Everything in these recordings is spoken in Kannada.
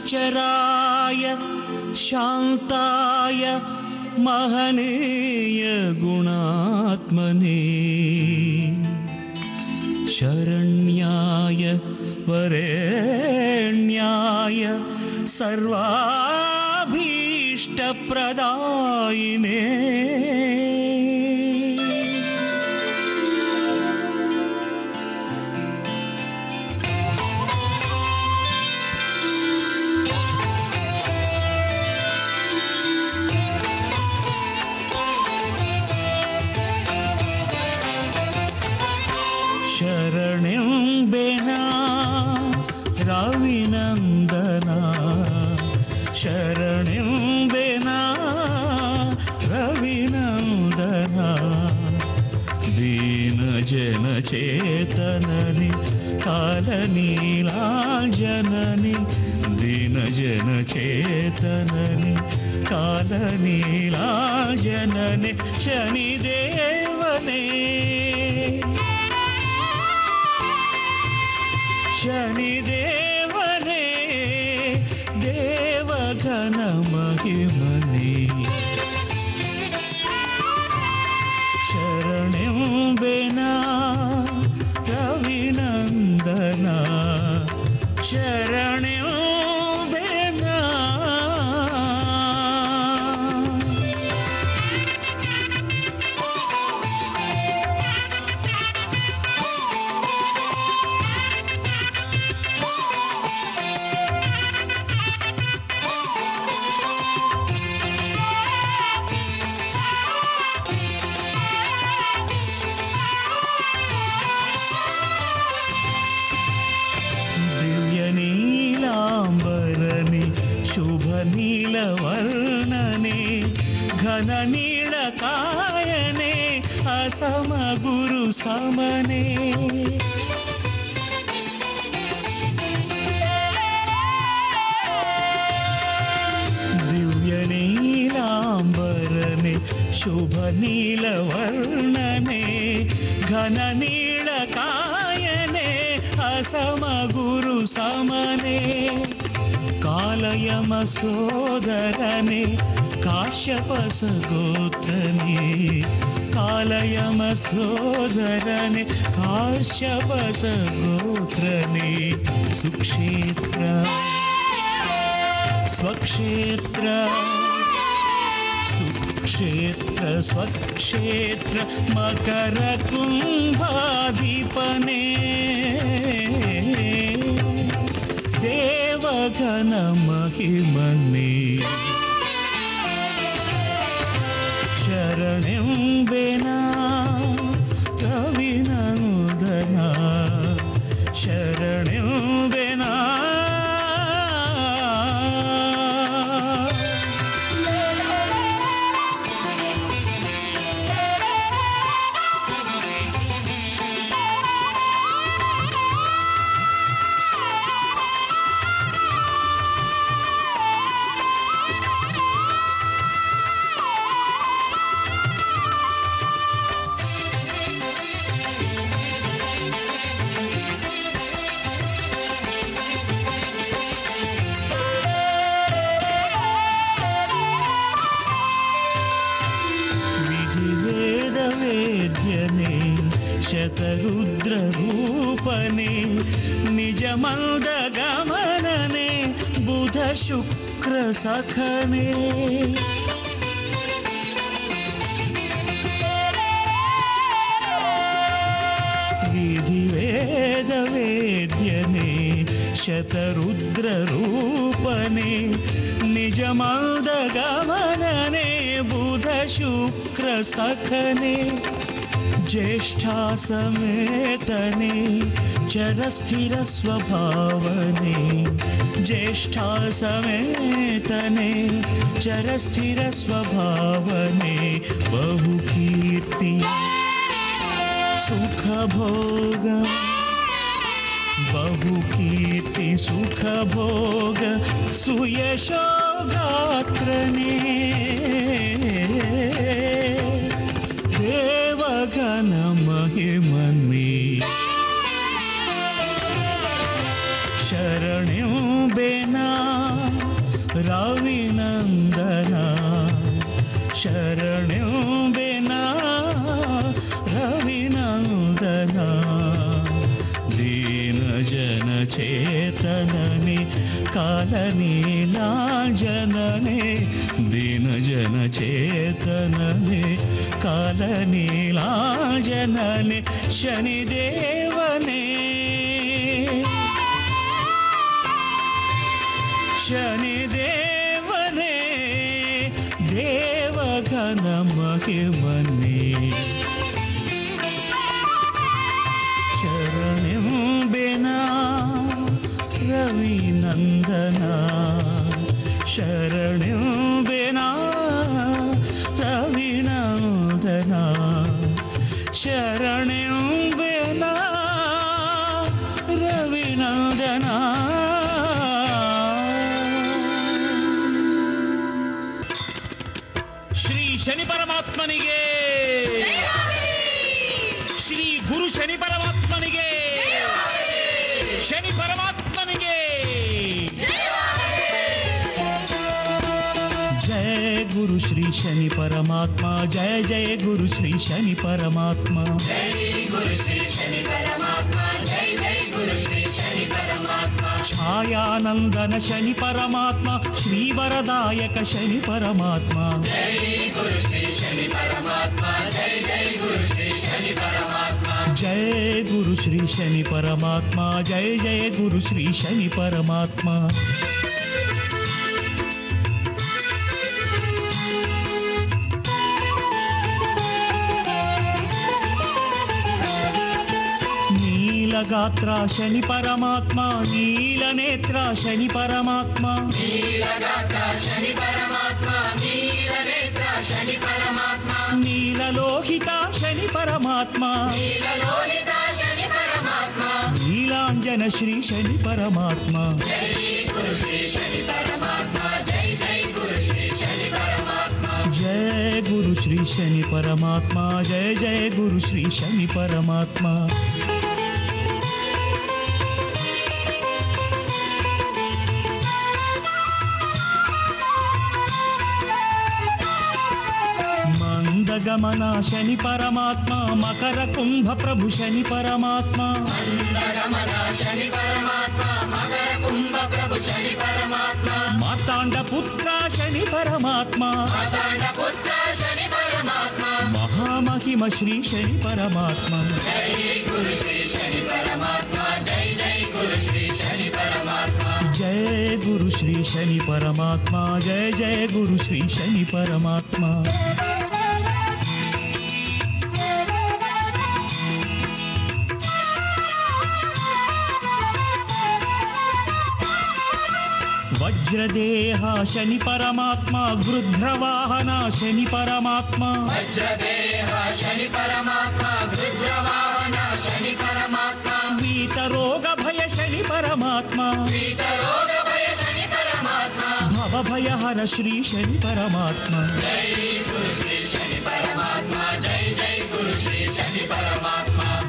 निश्चराय शान्ताय महनीय गुणात्मने शरण्याय वरेण्याय सर्वाभीष्टप्रदायिने शरणं बेना रविनंदना शरणं बेना रविनंदना दीन जन चेतननि कालनीलाजननि दीन जन चेतननि कालनीलाजननि शनिदेवने शनिदेवने देवगण महिमने शरणं बेना रविनंदना शरणं बेना नीलवर्णने घन नीलकायने असम गुरु समने दिव्य नीलांबरने शुभ नीलवर्णने घन नीलकायने असम गुरु समने कालयम सोदरने काश्यप सगोत्रने कालयम सोदरने काश्यप सगोत्रने सुक्षेत्र स्वक्षेत्र सुक्षेत्र स्वक्षेत्र मकर कुंभाधिपने देवगण महिमने शरणं बेना रविनंदना शरणं बेना शतरुद्र रूपने निज मंद गमनने बुध शुक्र सखने विधि वेद वेद्यने शतरुद्र रूपने निज मंद गमनने बुध शुक्र सखने ज्येष्ठा समेतने चरस्थिर स्वभावने ज्येष्ठा समेतने चरस्थिर स्वभावने बहुकीर्ति सुख भोग बहुकीर्ति सुख भोग सुयशो गात्रने देवगण महिमने शरणं बेना ನೀಲಾಜನನೆ ಶನಿದೇವನೇ ಶನಿದೇವನೇ ದೇವಘನ ಮಹಿಮನೆ ಶರಣೆಂಬೆನ ರವಿನಂದನ ಶರಣೆಂಬೆನ ರವಿನಂದನ ಶರಣೆಂಬೆನ ರವಿನಂದನ ಶ್ರೀ ಶನಿ ಪರಮಾತ್ಮನಿಗೆ ಶ್ರೀ ಗುರು ಶನಿ ಪರಮಾತ್ಮನಿಗೆ ಶನಿ ಪರಮಾತ್ಮನಿಗೆ ಜಯ ಗುರು ಶ್ರೀ ಶನಿ ಪರಮಾತ್ಮ ಜಯ ಜಯ ಗುರು ಶ್ರೀ ಶನಿ ಪರಮಾತ್ಮ ಛಾಯಾನಂದನ ಶನಿ ಪರಮಾತ್ಮ ಶ್ರೀವರದಾಯಕ ಶನಿ ಪರಮಾತ್ಮ ಜಯ ಗುರು ಶ್ರೀ ಶನಿ ಪರಮಾತ್ಮ ಜಯ ಜಯ ಗುರು ಶ್ರೀ ಶನಿ ಪರಮಾತ್ಮ ನೀಲಗಾತ್ರ ಶನಿ ಪರಮಾತ್ಮ ನೀಲನೇತ್ರ ಶನಿ ಪರಮಾತ್ಮ ನೀಲಲೋಹಿತ ಶನಿ ಪರಮಾತ್ಮ ನೀಲಾಂಜನ ಶ್ರೀ ಶನಿ ಪರಮಾತ್ಮ ಜಯ ಗುರು ಶ್ರೀ ಶನಿ ಪರಮಾತ್ಮ ಜಯ ಜಯ ಗುರು ಶ್ರೀ ಶನಿ ಪರಮಾತ್ಮ ಮಂದಗಮನ ಶನಿ ಪರಮಾತ್ಮ ಮಕರ ಕುಂಭ ಪ್ರಭು ಶನಿ ಪರಮಾತ್ಮ ಮಾರ್ತಾಂಡ ಪುತ್ರ ಶನಿ ಪರಮಾತ್ಮ ಮಹಾಮಹಿಮ ಶ್ರೀ ಶನಿ ಪರಮಾತ್ಮ ಜಯ ಗುರು ಶ್ರೀ ಶನಿ ಪರಮಾತ್ಮ ಜಯ ಜಯ ಗುರು ಶ್ರೀ ಶನಿ ಪರಮಾತ್ಮ ವಜ್ರದೇಹ ಶನಿ ಪರಮಾತ್ಮ ಗೃಧ್ರವಾಹನ ಶನಿ ಪರಮಾತ್ಮ ವೀತರೋಗ ಭಯ ಶನಿ ಪರಮಾತ್ಮ ಭವಭಯಹರ ಶ್ರೀ ಶನಿ ಪರಮಾತ್ಮ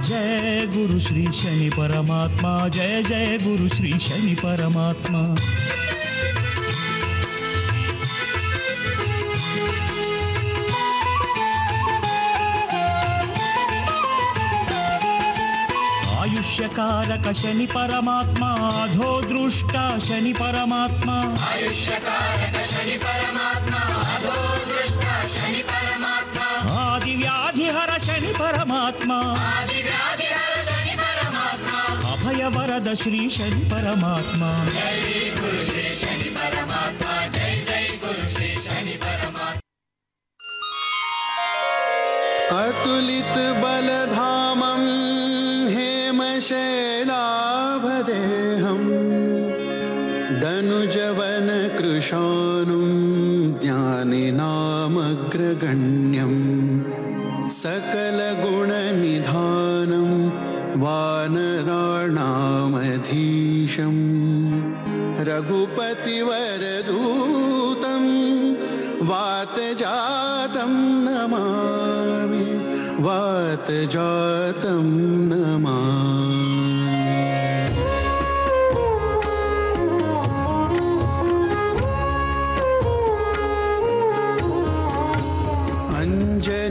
ಜಯ ಗುರು ಶ್ರೀ ಶನಿ ಪರಮಾತ್ಮ ಜಯ ಜಯ ಗುರು ಶ್ರೀ ಶನಿ ಪರಮಾತ್ಮ ಆಯುಷ್ಯಕಾರಕ ಶನಿ ಪರಮಾತ್ಮ ಅಧೋದೃಷ್ಟ ಶನಿ ಪರಮಾತ್ಮ ಆದಿವ್ಯಾಧಿಹರ ಶನಿ ಪರಮಾತ್ಮ ಅಭಯವರದ ಶ್ರೀ ಶನಿ ಪರಮಾತ್ಮ ಜಯ ಗುರು ಶ್ರೀ ಶನಿ ಪರಮಾತ್ಮ अतुलित बलधामं हेमशैलाभदेहं दनुजवन कृशानुं ज्ञानिनामग्रगण्यं सकलगुणनिधानं वानराणामधीशं रघुपतिवरदूतं वातजातं नमामि वातजातं नमामि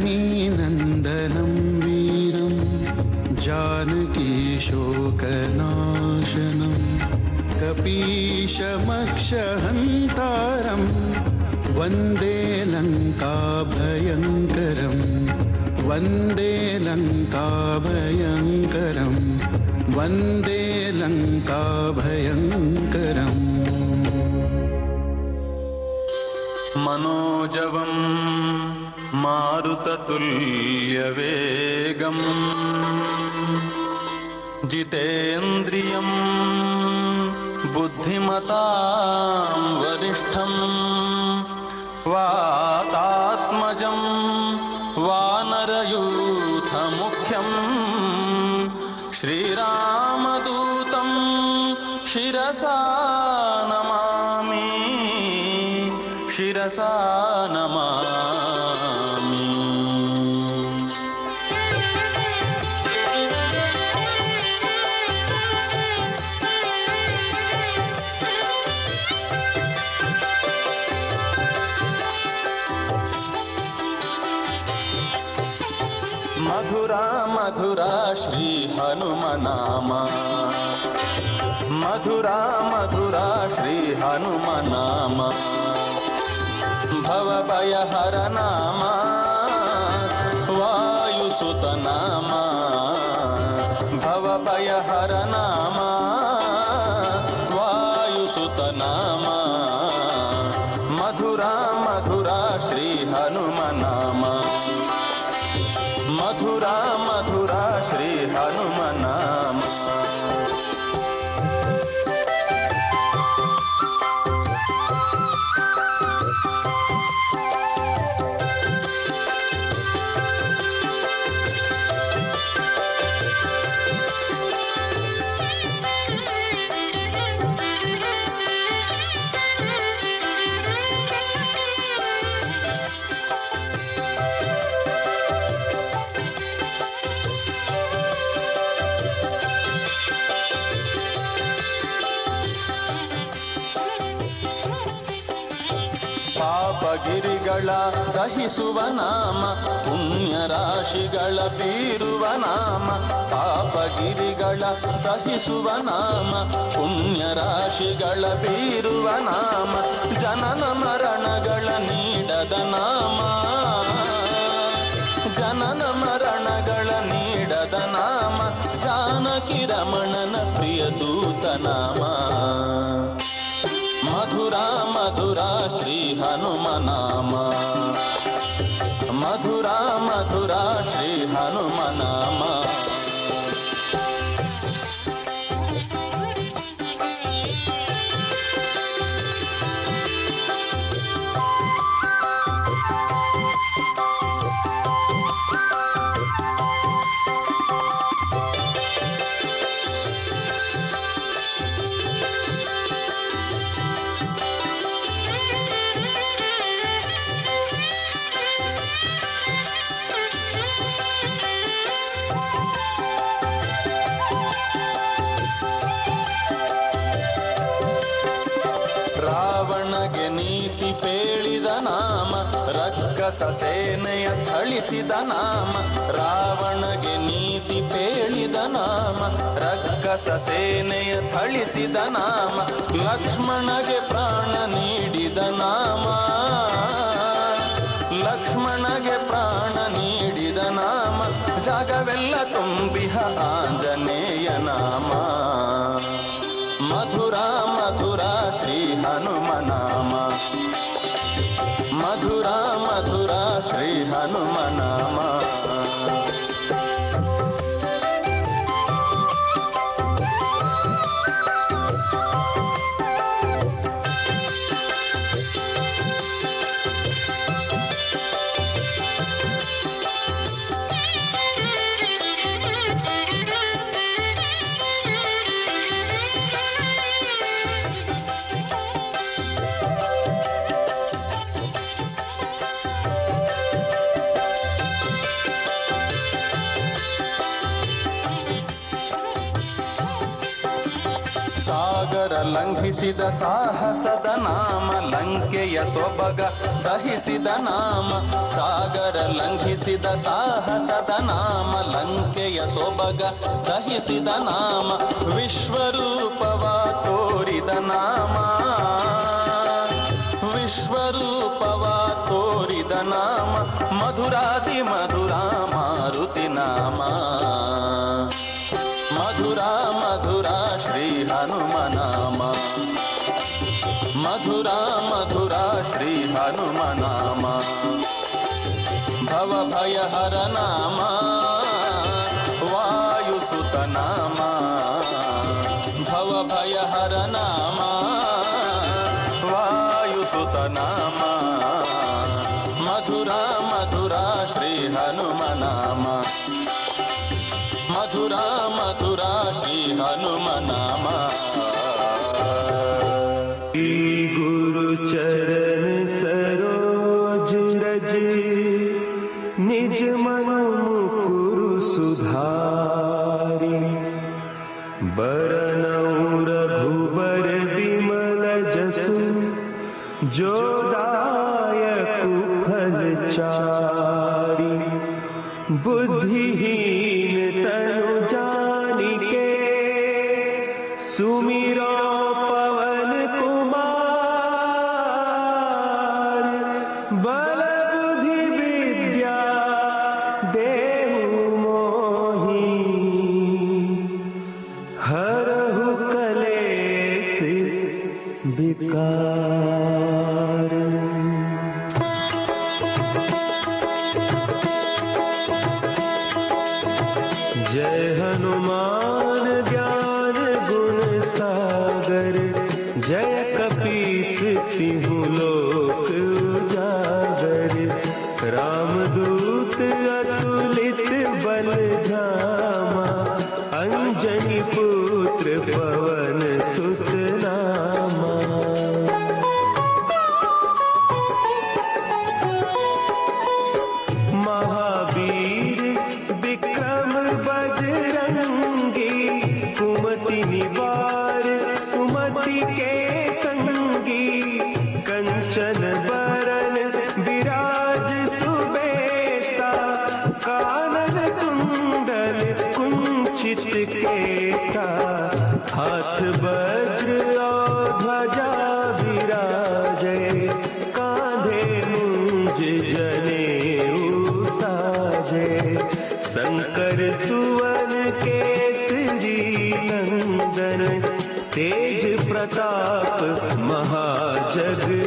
अञ्जनीनन्दनं वीरं जानकीशोकनाशनं कपीशमक्षहन्तारं वन्दे लङ्काभयङ्करम् ವಂದೇ ಲಂಕಾಭಯಂಕರಂ ವಂದೇ ಲಂಕಾಭಯಂಕರಂ. मनोजवं मारुततुल्यवेगं जितेन्द्रियं बुद्धिमतां वरिष्ठं वातात्मजं वानरयूथमुख्यं श्रीरामदूतं शिरसा नमामि ಶಿರಸಾ ನಮಾಮಿ. ಮಧುರಾ ಮಧುರಾ ಶ್ರೀ ಹನುಮನಾಮ ಮಧುರಾ ಮಧುರಾ ಶ್ರೀ ಹನುಮನಾಮ ಭವಭಯಹರ ನಾಮ ವಾಯುಸುತ ನಾಮ ಭವಭಯಹರ ನಾಮ ವಾಯುಸುತ ನಾಮ ಮಧುರಾ ಮಧುರಾ ಶ್ರೀ ಹನುಮ ನಾಮ ಮಧುರಾ ಮಧುರಾ ಶ್ರೀ ಹನುಮ ನಾಮ. ಪಾಪಗಿರಿಗಳ ದಹಿಸುವ ನಾಮ ಪುಣ್ಯ ರಾಶಿಗಳ ಬೀರುವ ನಾಮ ಪಾಪಗಿರಿಗಳ ದಹಿಸುವ ನಾಮ ಪುಣ್ಯ ರಾಶಿಗಳ ಬೀರುವ ನಾಮ ಜನನ ಮರಣಗಳ ನೀಡದ ನಾಮ ಜನನ ಮರಣಗಳ ನೀಡದ ನಾಮ ಜಾನಕಿ ರಮಣನ ಪ್ರಿಯ ದೂತ ನಾಮ ಮಧುರಾ ಮಧುರಾ ಶ್ರೀ ಹನುಮ ನಾಮ ಮಧುರಾ ಮಧುರಾ ಶ್ರೀ ಹನುಮ ನಾಮ. ರಾವಣಗೆ ನೀತಿ ಪೇಳಿದ ನಾಮ ರಕ್ಕಸ ಸೇನೆಯ ಥಳಿಸಿದ ನಾಮ ರಾವಣಗೆ ನೀತಿ ಪೇಳಿದ ನಾಮ ರಕ್ಕಸ ಸೇನೆಯ ಥಳಿಸಿದ ನಾಮ ಲಕ್ಷ್ಮಣಗೆ ಪ್ರಾಣ ನೀಡಿದ ನಾಮ ಲಕ್ಷ್ಮಣಗೆ ಪ್ರಾಣ ನೀಡಿದ ನಾಮ ಜಗವೆಲ್ಲ ತುಂಬಿಹ ಆಂಜನೇಯ ನಾಮ ಮಧುರಾ ಮಧುರಾ ಶ್ರೀ ಹನುಮ ನಾಮ ಮಧುರಾ ಮಧುರಾ ಶ್ರೀ ಹನುಮ ನಾಮ. ಸಾಗರ ಲಂಘಿಸಿದ ಸಾಹಸದ ನಾಮ ಲಂಕೆಯ ಸೊಬಗ ದಹಿಸಿದ ನಾಮ ಸಾಗರ ಲಂಘಿಸಿದ ಸಾಹಸದ ನಾಮ ಲಂಕೆಯ ಸೊಬಗ ದಹಿಸಿದ ನಾಮ ವಿಶ್ವರೂಪವ ತೋರಿದ ನಾಮ ವಿಶ್ವರೂಪವ ತೋರಿದ ನಾಮ ಮಧುರಾತಿ ಮಧುರಾಮ नाम वायुसुत नाम भव भय हर नाम वायुसुत नाम मधुरा मधुरा श्री हनुम नाम मधुरा मधुरा श्री हनुम नाम गुरु चरण सरोज रज निज मन मुकुरु सुधारी बरनउँ रघुबर बिमल जसु जो दायक फल चारि बुद्धिहीन तनु जानिके सुमिरो पवन कुमार बल बुद्धि विद्या देहु मोहि हरहु कलेश विकार। जय हनुमान ज्ञान गुण सागर जय कपीस तिहु लोक उजागर रामदूत अतुलित बल धामा अंजनी पुत्र पवन सुत नामा। महावीर विक्रम बजरंगी कुमति निवार सुमति के संगी कंचन बरन विराज सुबेसा कानन कुंडल कुंचित केसा हाथ वज्र और ध्वजा विराजे कांधे मुंज जनेऊ साजे शंकर सुवन केसरी नंदन तेज प्रताप महाजगवंदन।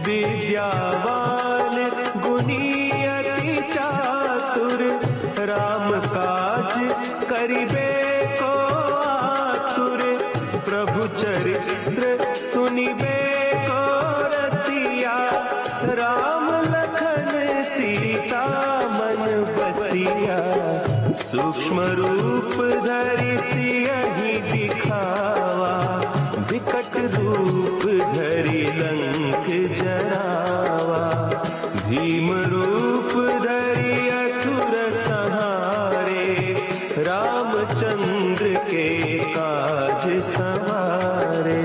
विद्यावान गुणी अति चातुर राम काज करिबे को आतुर प्रभु चरित्र सुनिबे को रसिया राम लखन सीता मन बसिया सूक्ष्म रूप धरि सियहि दिखावा विकट रूप धरि लंक जरावा भीम रूप धरि असुर संहारे रामचंद्र के काज सवारे।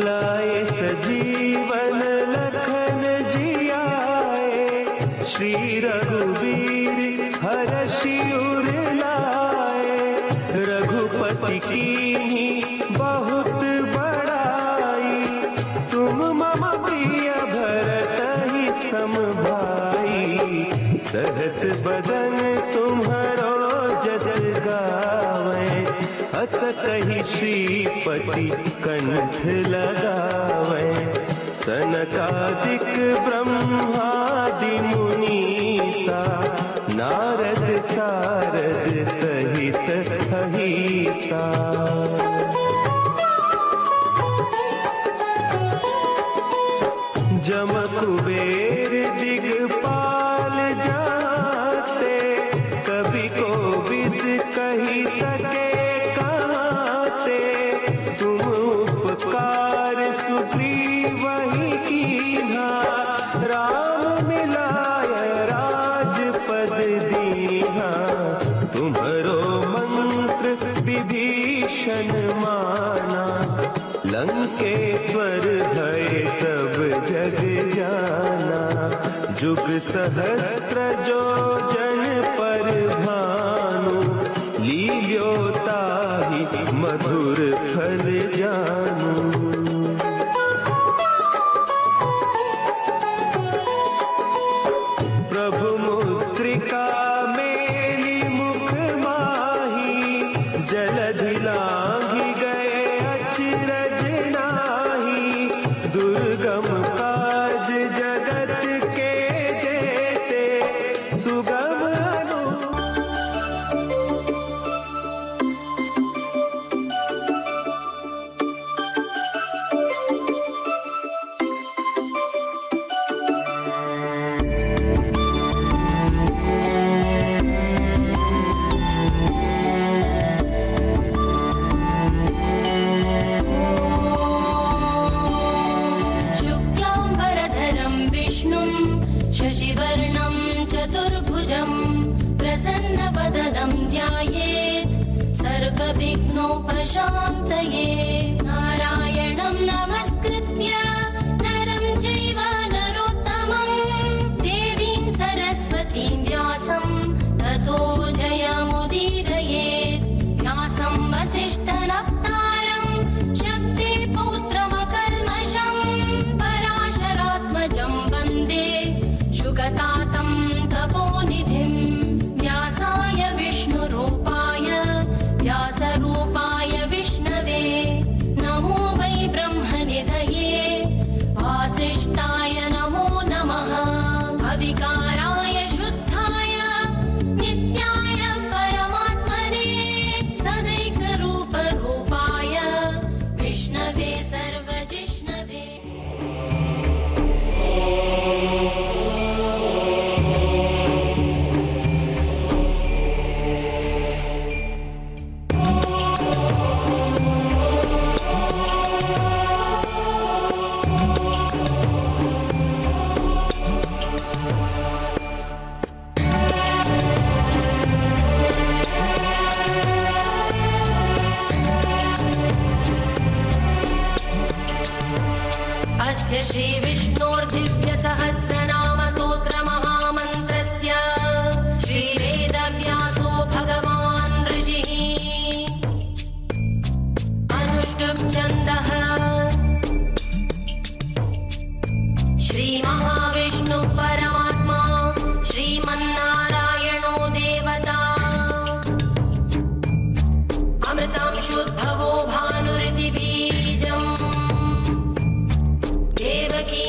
लाए सजीवन लखन जियाए श्री रघुवीर हरषि उर लाए रघुपति कीन्ही बहुत बड़ाई तुम मम प्रिय भरतहि सम भाई सहस बदन तुम्हरो जस गावे अस कहि श्रीपति कंठ लगावे सनकादिक ब्रह्मादि मुनीसा नारद सारद सहित अहिसा। जम कुबेर दिगपाल जाते कवि कोविद कही सके कहते तुम उपकार सुग्रीवहि कीन्हा राम मिलाय राजपद दीन्हा तुम्हरो मंत्र विभीषण माना लंकेश्वर भय सब जग जाना जुग सहस्त्र जो जन पर भानु लील्यो ताहि मधुर फल जानू। प्रभु मुद्रिका मेली मुख माही जलधि भी लांघी गए अचरज नाही, दुर्गम काज जगत के जेते सुगम अनु। शशिवर्णं चतुर्भुजं प्रसन्नवदनं ध्यायेत् सर्वविघ्नोपशान्तये। नारायणं नमस्कृत्य नरं चैव नरोत्तमं देवीं सरस्वतीं व्यासं ततो जयमुदीरयेत्। व्यासं वसिष्ठनप्तारं शक्तिपौत्रमकल्मषं पराशरात्मजं वन्दे शुगतातं तपोनिधिं। व्यासाय विष्णुरूपाय व्यासरूपाय विष्णवे नमो वै ब्रह्मनिधये वासिष्ठाय नमो नमः। अविकाराय शुद्धाय नित्याय परमात्मने सदैकरूपरूपाय विष्णवे सर्वजिष्णवे। अस्य श्रीविष्णोर्दिव्यसहस्रनामस्तोत्रमहामन्त्रस्य श्रीवेदव्यासो भगवान् ऋषिः अनुष्टुप् छन्दः। श्रीमहाविष्णुः परमात्मा श्रीमन्नारायणो देवता अमृतांशुद्भवो भानुरिति बीजम् देवकी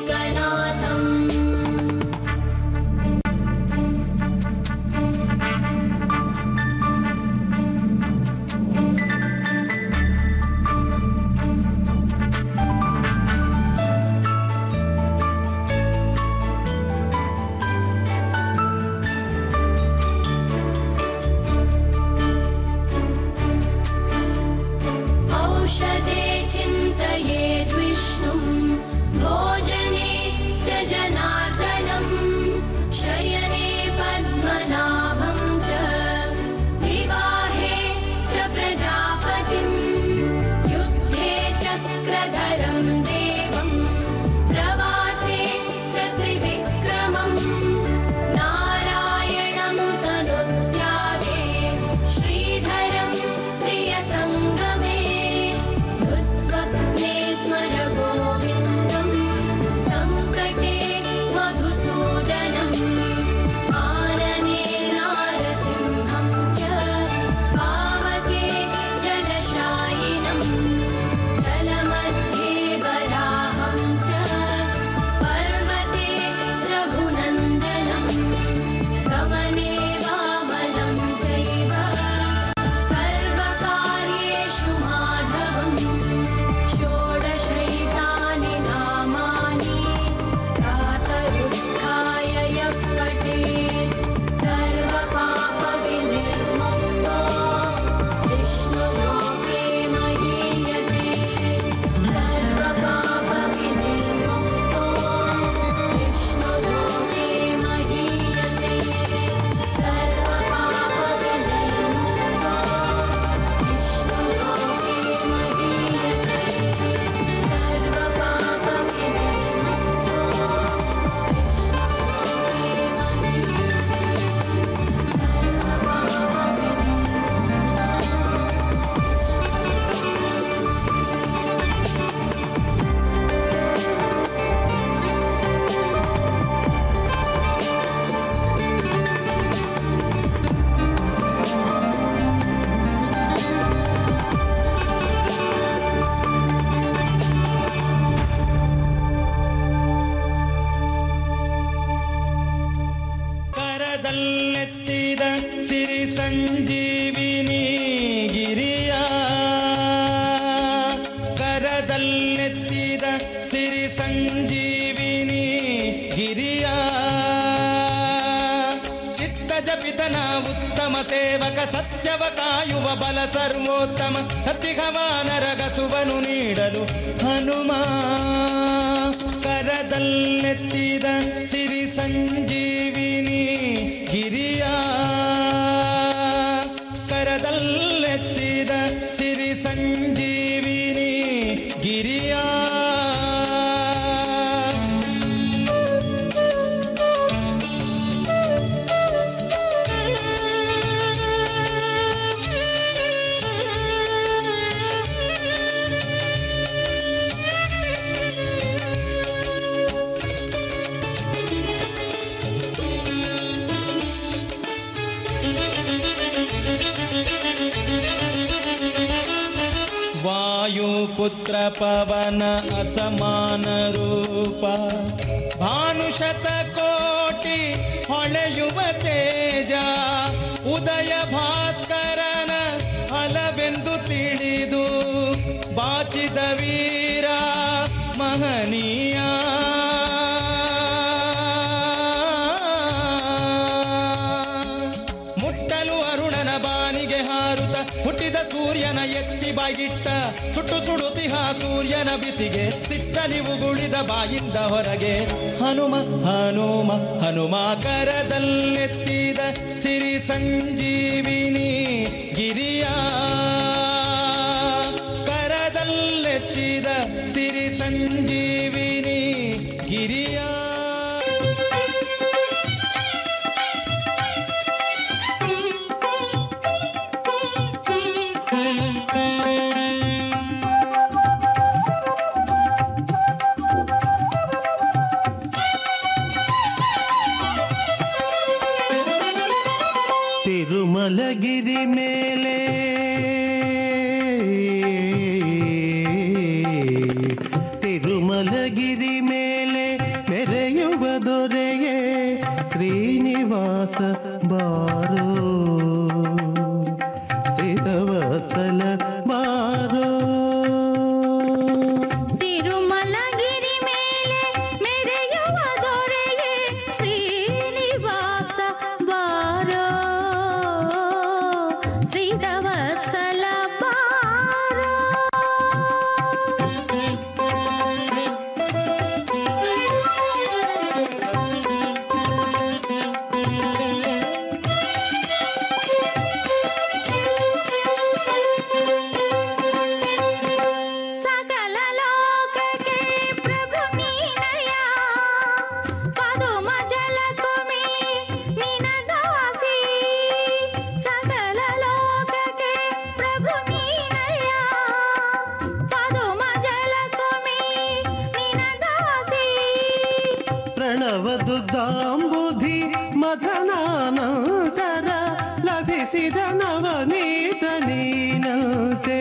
एकनाथम् औषधे चिन्तयेद् विष्णुं भोजने च जनार्दनं शयने पद्मनाभं च विवाहे च प्रजापतिं युद्धे चक्रधरं देवं प्रवासे च त्रिविक्रमं नारायणं तनुत्यागे श्रीधरं प्रियसङ्गमे दुःस्वप्ने स्मर गोविन्दं सङ्कटे मधुसूदनम् आनने नारसिंहं च पावके जलशायिनं जलमध्ये वराहं च पर्वते रघुनन्दनं गमने वामनं चैव सर्वकार्येषु माधवम् षोडशैतानि नामानि प्रातरुत्थाय यः पठेत् सर्वपापविनिर्मुक्तो विष्णुलोके महीयते सर्वपापविनिर्मुक्तो विष्णुलोके महीयते सर्वपापविनिर्मुक्तो विष्णुलोके महीयते ಕರದಲ್ಲೆತ್ತಿದ ಸಿರಿ ಸಂಜೀವಿನಿ ಗಿರಿಯ ಕರದಲ್ಲೆತ್ತಿದ ಸಿರಿ ಸಂಜೀವಿನಿ ಗಿರಿಯ ಚಿತ್ತ ಜಪಿತನ ಉತ್ತಮ ಸೇವಕ ಸತ್ಯವ ಕಾಯುವ ಬಲ ಸರ್ವೋತ್ತಮ ಸತಿಘವಾನರಗಸುವನು ನೀಡಲು ಹನುಮ ಕರದಲ್ಲೆತ್ತಿದ ಸಿರಿ ಸಂಜೀವಿನಿ ಗಿರಿಯ ಕರದಲ್ಲೆತ್ತಿದ ಸಿರಿ ಸಂಜೀವಿನಿ ಗಿರಿಯ ವಾಯುಪುತ್ರ ಪವನ ಅಸಮಾನ ರೂಪ ಭಾನುಶತ ಕೋಟಿ ಹೊಳೆಯುವ ತೇಜ ಉದಯ ಭಾಸ್ಕರನ ಫಲವೆಂದು ತಿಳಿದು ಬಾಚಿದ ವೀರ ಮಹನೀಯ ಮುಟ್ಟಲು ಅರುಣನ ಬಾನಿಗೆ ಹಾರುತ್ತ ಹುಟ್ಟಿದ ಸೂರ್ಯನ ಎತ್ತಿ ಬಾಗಿಟ್ಟ ಸುಟ್ಟು ಸುಡುತಿಹ ಸೂರ್ಯನ ಬಿಸಿಗೆ ಸಿಟ್ಟಲಿ ಉಗುಳಿದ ಬಾಯಿಂದ ಹೊರಗೆ ಹನುಮ ಹನುಮ ಹನುಮ ಕರದಲ್ಲೆತ್ತಿದ ಸಿರಿ ಸಂಜೀವಿನಿ ಗಿರಿಯ ಕರದಲ್ಲೆತ್ತಿದ ಸಿರಿ ಸಂಜೀವಿನಿ ಗಿರಿಯ ತಿರುಮಲಗಿರಿ ಮೇಲೆ ತಿರುಮಲಗಿರಿ ಮೇಲೆ ಶ್ರೀನಿವಾಸ ಬಾರೋ ಶ್ರೀಧವತ್ಸಲ ಬಾರೋ. ತಿರುಮಲಗಿರಿ ಮೇಲೆ ಮೆರೆಯುವ ದೊರೆಯೇ ಶ್ರೀನಿವಾಸ ಬಾರೋ ಶ್ರೀಧವತ್ಸಲ ಬಾರೋ. ಸಕಲ ಲೋಕಕ್ಕೆ ಪ್ರಭು ನೀನಯ ಪದುಮ ಜಲಕುಮಿ ನಿನ ದಾಸಿ. ಸಕಲ ಲೋಕಕ್ಕೆ ಪ್ರಭು ನೀನಯ ಪದುಮ ಜಲಕುಮಿ ನಿನ ದಾಸಿ. ಪ್ರಣವದುದಾಂಬುಧಿ ಮಥನಾನಂತರ ಲಭಿಸಿದ ನವನೀತ ನೀನಂತೆ.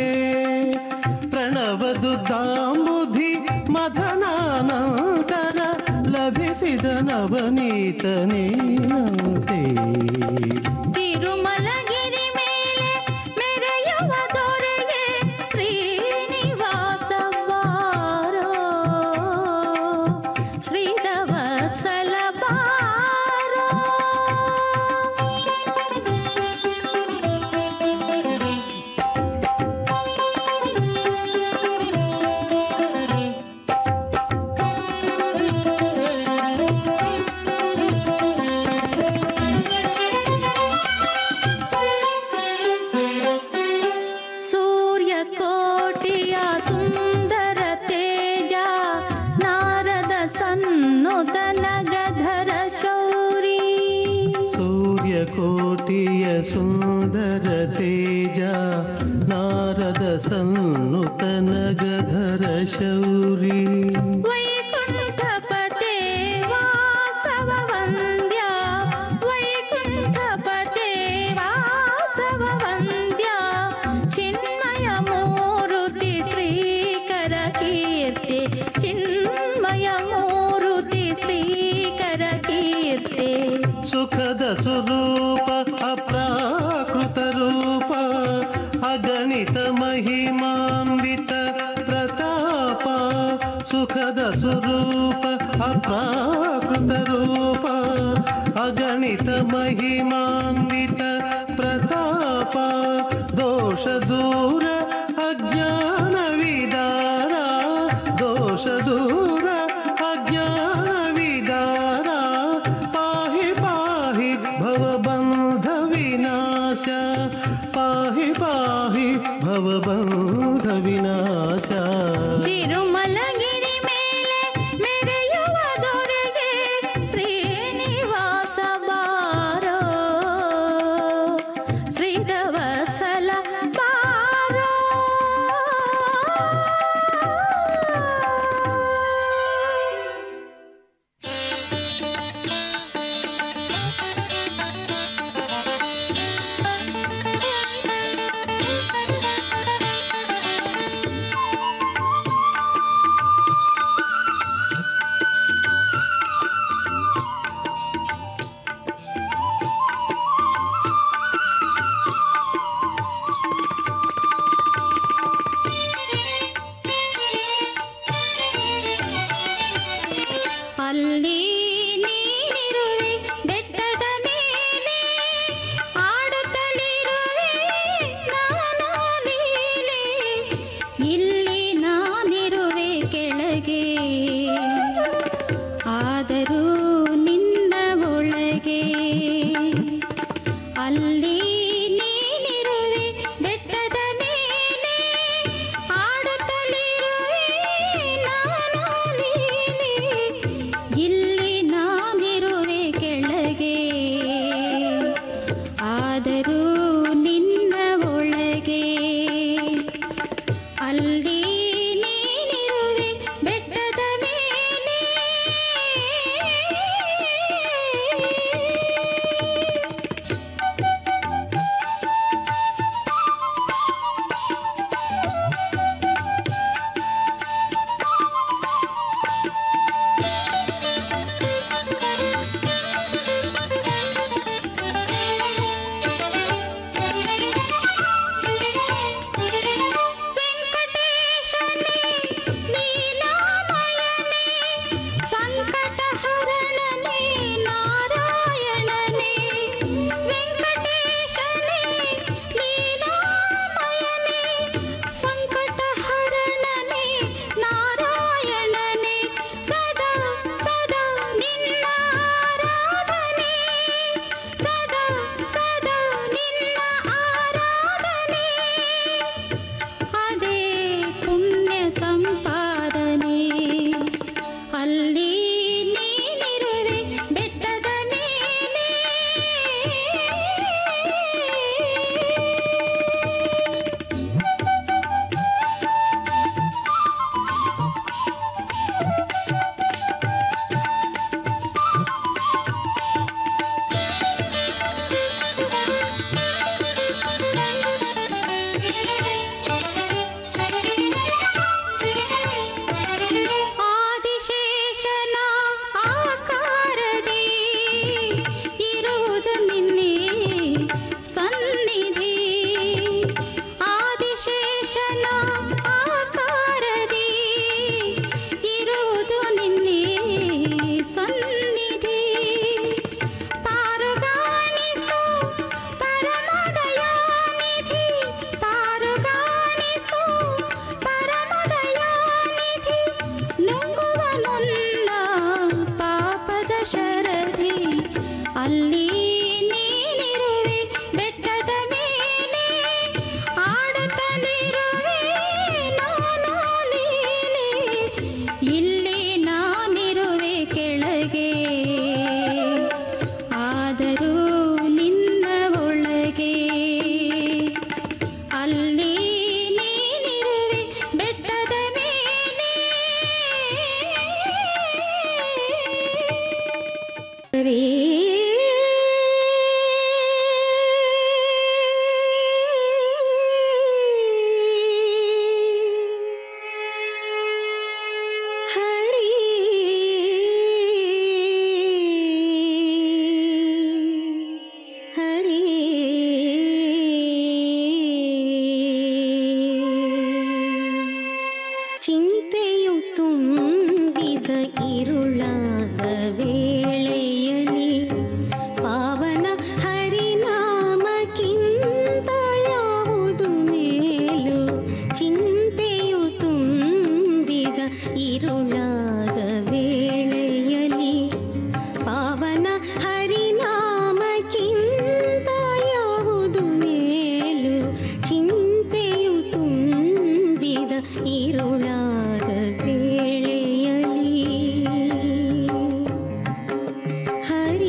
ಪ್ರಣವದುದಾಂಬುಧಿ ಮಥನಾನಂತರ ಲಭಿಸಿದ ನವನೀತ ನೀನಂತೆ. ತಿರುಮಲಗಿರಿ ಮೇಲೆ ಮೆರೆಯುವ ದೊರೆಯೇ ಶ್ರೀನಿವಾಸ ಬಾರೋ ಶ್ರೀಧವತ್ಸಲ ಬಾರೋ. ಸೂರ್ಯಕೋಟಿಯ ಸುಂದರ ತೇಜ ನಾರದ ಸನ್ನುತ ನಗಧರ ಶೌರಿ. ಸೂರ್ಯಕೋಟಿಯ ಸುಂದರ ತೇಜ ನಾರದ ಸನ್ನುತ ನಗಧರ ಶೌರಿ. ವೈಕುಂಠಪತೆ ವಾಸವ ವಂದ್ಯ ವೈಕುಂಠಪತೆ ವಾಸವ ವಂದ್ಯ. ಚಿನ್ಮಯ ಮೂರುತಿ ಶ್ರೀಕರ ಕೀರ್ತಿ ಚಿನ್ಮಯ ಮೂರುತಿ ಶ್ರೀಕರ ಕೀರ್ತಿ. ಸುಖದ ಸ್ವರೂಪ ಅಪ್ರಾಕೃತ ರೂಪ ಅಗಣಿತ ಮಹಿಮಾನ್ವಿತ ಪ್ರತಾಪ. ಸುಖದ ಸ್ವರೂಪ ಅಪ್ರಾಕೃತ ರೂಪ ಅಗಣಿತ ಮಹಿಮಾನ್ವಿತ ಪ್ರತಾಪ. ದೋಷ ದೂರ ಅಜ್ಞಾನ ವಿದಾರ ದೋಷ ದೂರ ಅಜ್ಞಾನ ವಿದಾರ. ಪಾಹಿ ಪಾಹಿ ಭವಬಂಧ ವಿನಾಶ ಪಾಹಿ ಪಾಹಿ ಭವಬಂಧ ವಿನಾಶ. ತಿರುಮಲಗಿರಿ ಮೇಲೆ ಮೆರೆಯುವ ದೊರೆಯೇ ಶ್ರೀನಿವಾಸ ಬಾರೋ ಶ್ರೀಧವತ್ಸಲ ಬಾರೋ. ಅಲ್ಲಿ ನೀನಿರುವೆ ಬೆಟ್ಟದ ಮೇಲೆ ಆಡುತ್ತಲಿರುವೆ ನಾನು ಲೀಲೆ. ಇಲ್ಲಿ ನಾನಿರುವೆ ಕೆಳಗೆ ಆದರೂ ನಿನ್ನ ಒಳಗೆ. ಅಲ್ಲಿ ನೀನಿರುವೆ ಬೆಟ್ಟದ ಮೇಲೆ ಆಡುತ್ತಲಿರುವೆ ನಾನು ಲೀಲೆ. ಇಲ್ಲಿ ನಾನಿರುವೆ ಕೆಳಗೆ ಆದರೂ ನಿನ್ನ ಒಳಗೆ. ಅಲ್ಲಿ ನೀನಿರುವೆ ಬೆಟ್ಟದ ಮೇಲೆ ಸಂಕಟಹರಣನೇ ನಾರಾಯಣನೇ ವೆಂಕಟೇಶನೇ ಲೀಲಾಮಯನೇ ಸಂಕಟಹರಣನೇ ನಾರಾಯಣನೇ ಸದಾ ಸದಾ ನಿನ್ನ ಆರಾಧನೆ ಸದಾ ಸದಾ ನಿನ್ನ ಆರಾಧನೆ ಅದೇ ಪುಣ್ಯ ಸಂಪಾದನೆ ಅಲ್ಲಿ ನೀನಿರುವೆ ಬೆಟ್ಟದ ಮೇಲೆ ಆದಿಶೇಷನ ಆಕಾರದಿ ಇರುವುದು ನಿನ್ನೆ ಸನ್ನಿಧಿ ಆದಿಶೇಷನ ಆಕಾರದಿ ಇರುವುದು ನಿನ್ನೆ ಸನ್ನಿಧಿ ಪಾರುಗಾಣಿಸು ಪರಮದಯಾನಿಧಿ ಪಾರುಗಾಣಿಸು ಪರಮದಯಾನಿಧಿ ನುಂಗುವ ಮುನ್ನ ಪಾಪದ ಶರಧಿ ಅಲ್ಲಿ ನೀನಿರುವೆ ಬೆಟ್ಟದ ಮೇಲೆ ಆಡುತ್ತಲಿರುವೆ ನಾನಾ ಲೀಲೆ ಇಲ್ಲಿ ನಾನಿರುವೆ ಕೆಳಗೆ ಆದರೂ ನಿನ್ನ ಒಳಗೆ ಅಲ್ಲಿ ನೀನಿರುವೆ ಬೆಟ್ಟದ ಮೇಲೆ ಹರಿ ಹರಿ ಹರಿ ಚಿಂತೆಯು ತುಂಬಿದ ಇರುಳಾದ ವೇಳೆಯಲ್ಲಿ ಪಾವನ ಹರಿನಾಮಕ್ಕಿಂತ ಯಾವುದು ಮೇಲು ಚಿಂತೆಯು ತುಂಬಿದ ಇರುಳಾದ ವೇಳೆಯಲ್ಲಿ ಪಾವನ ಹರಿನಾಮಕ್ಕಿಂತ ಯಾವುದು ಮೇಲು ಚಿಂತೆಯು ತುಂಬಿದ ಇರುಳಾದ ವೇಳೆಯಲ್ಲಿ ಹರಿ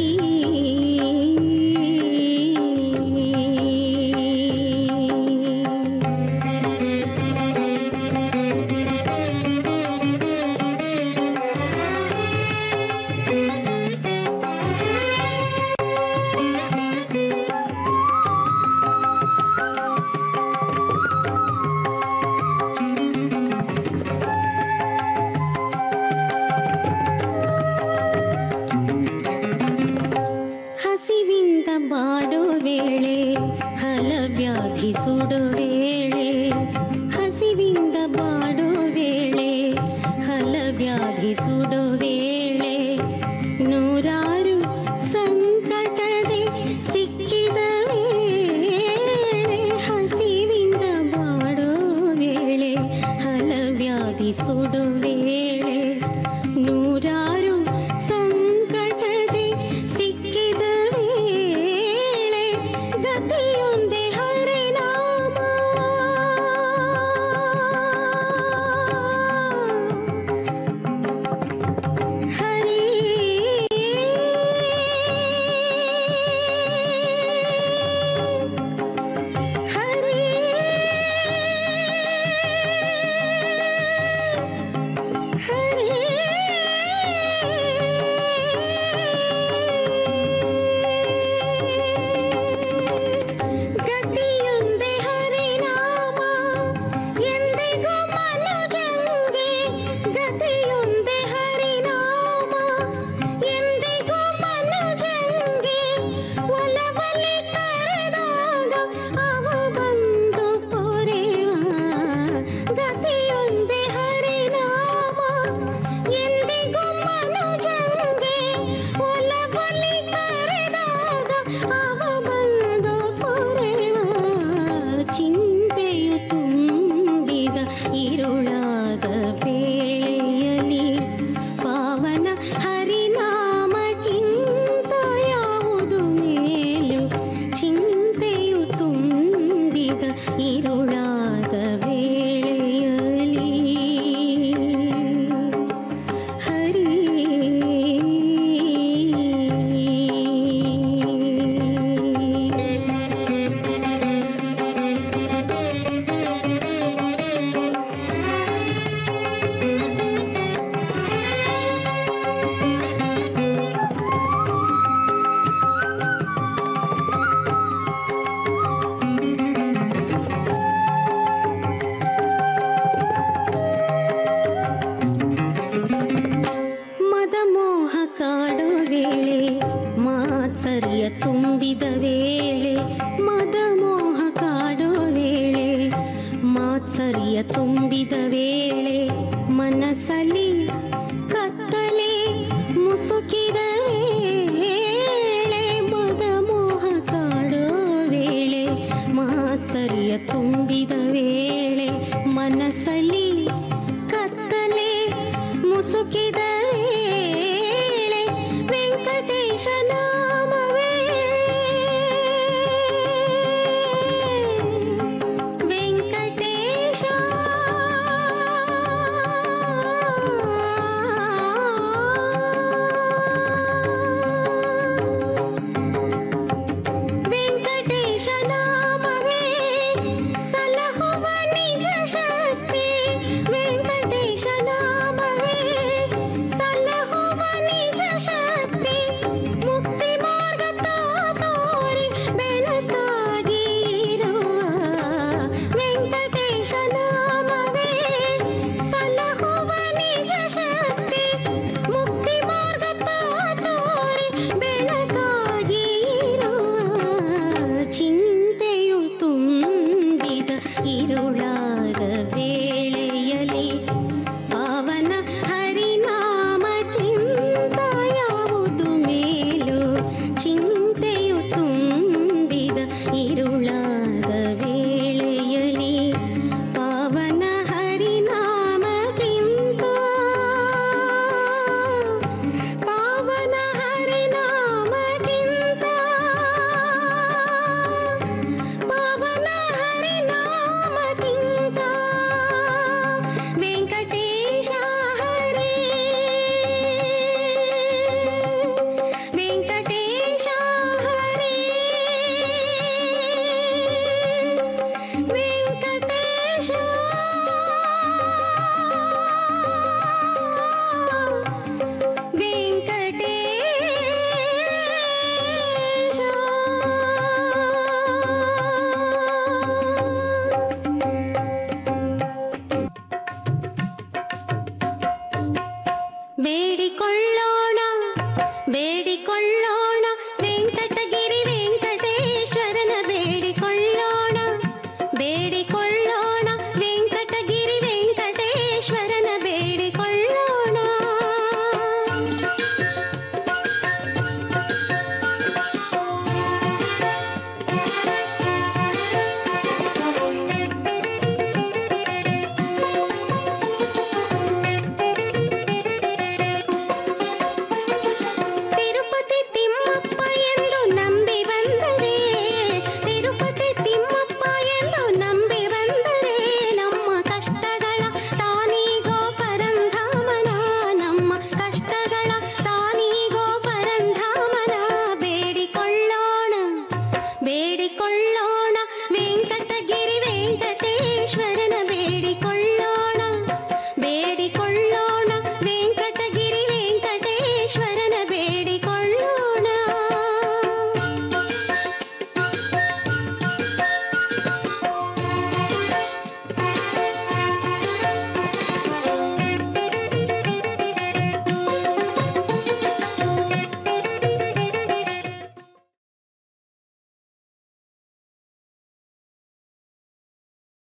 ಮೋಹ ಕಾಡೋ ವೇಳೆ